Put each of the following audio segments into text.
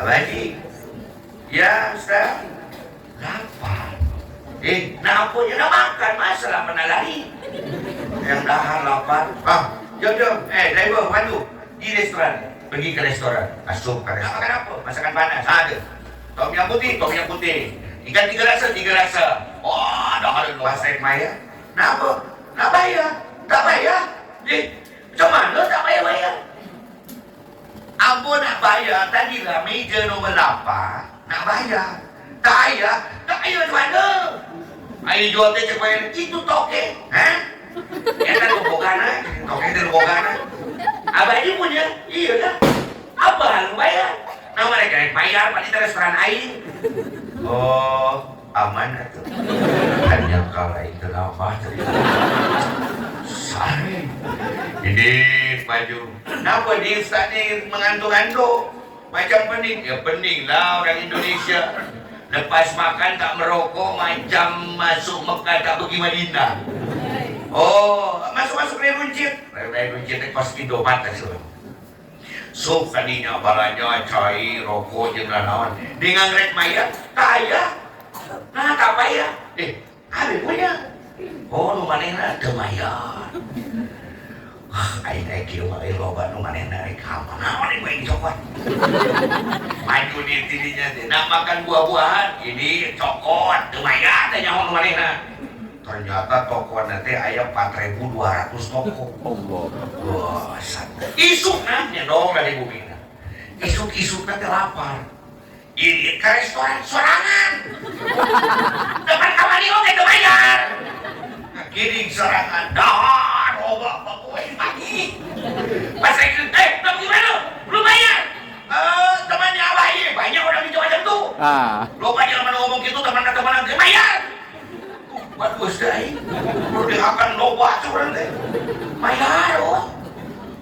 Abadi, ya Ustaz, lapar. Nah apa ya nak makan masalah mana lari? Yang dahar lapar. Jom, driver pandu di restoran. Pergi ke restoran, masuk ke restoran. Makan apa? Masakan panas ada. Tom yang putih. Ikan tiga rasa. Oh, dah ada bahasa Maya. Nak apa? Nak bayar? Tak bayar? Macam mana tak bayar? Ampun nak bayar, tadilah meja nombor 8 nak bayar. Tak bayar macam mana? Air jual teh cepat itu toke. Yang kan lupakan toke itu lupakan. Abang ini punya, iya dah. Apa hal bayar? Nah mereka yang bayar pada restoran air. Oh, aman itu. Hanya kalau itu apa? Sorry. Ini maju. Kenapa dia Ustaz ni mengantuk-antuk? Macam pening. Ya pening lah orang Indonesia. Lepas makan tak merokok, macam masuk Mekah tak pergi Madinah. Oh, masuk Rai Runcit. Rai Runcit ni kos tidur mata semua. So tadinya baranya cair, rokok je lawan. Dengan Red Maya, tak payah. Nah, tak payah. Habis punya. Oh, nu manehna teu mayar. Aing kieu mah loba nu manehna rek hama. Naon ieu aing cokot. Maju di tidinya teh. Nak makan buah-buahan, ini cokot teu mayar teh nyaho nu manehna. Ternyata tokonya teh aya 4.200 toko. Wah, santai. Isukna nya dong dari bumina. Isuk-isukna teh lapar. Ini ke restoran sorangan. Depan kamari oke teu mayar. Kiring sorangan dah roba pakuai pagi. Pas saya bilang, gimana? Belum bayar. Temannya Abah ini banyak orang di macam tu. Lo banyak mana ngomong gitu teman-teman bayar. Bagus deh. Lu diakan loba curang deh. Bayar oh.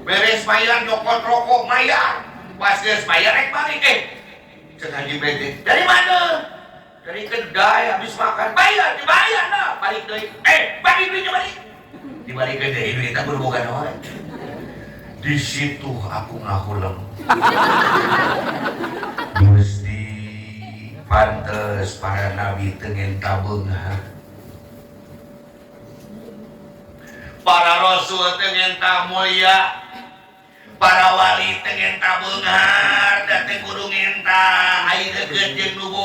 Beres bayar nyokot rokok bayar. Pas beres bayar balik sengaja bete. Dari mana? Dari kedai habis makan bayar dibayar lah. Balik deh. Bagi duitnya balik. Dibalik ke deh duit tak berbukan orang. Di situ aku ngahulem. Gusti pantes para nabi tengen tabungan. Para rasul tengen tamulia, para wali tengen tabungan, dan kudu ngenta air deget jeung nu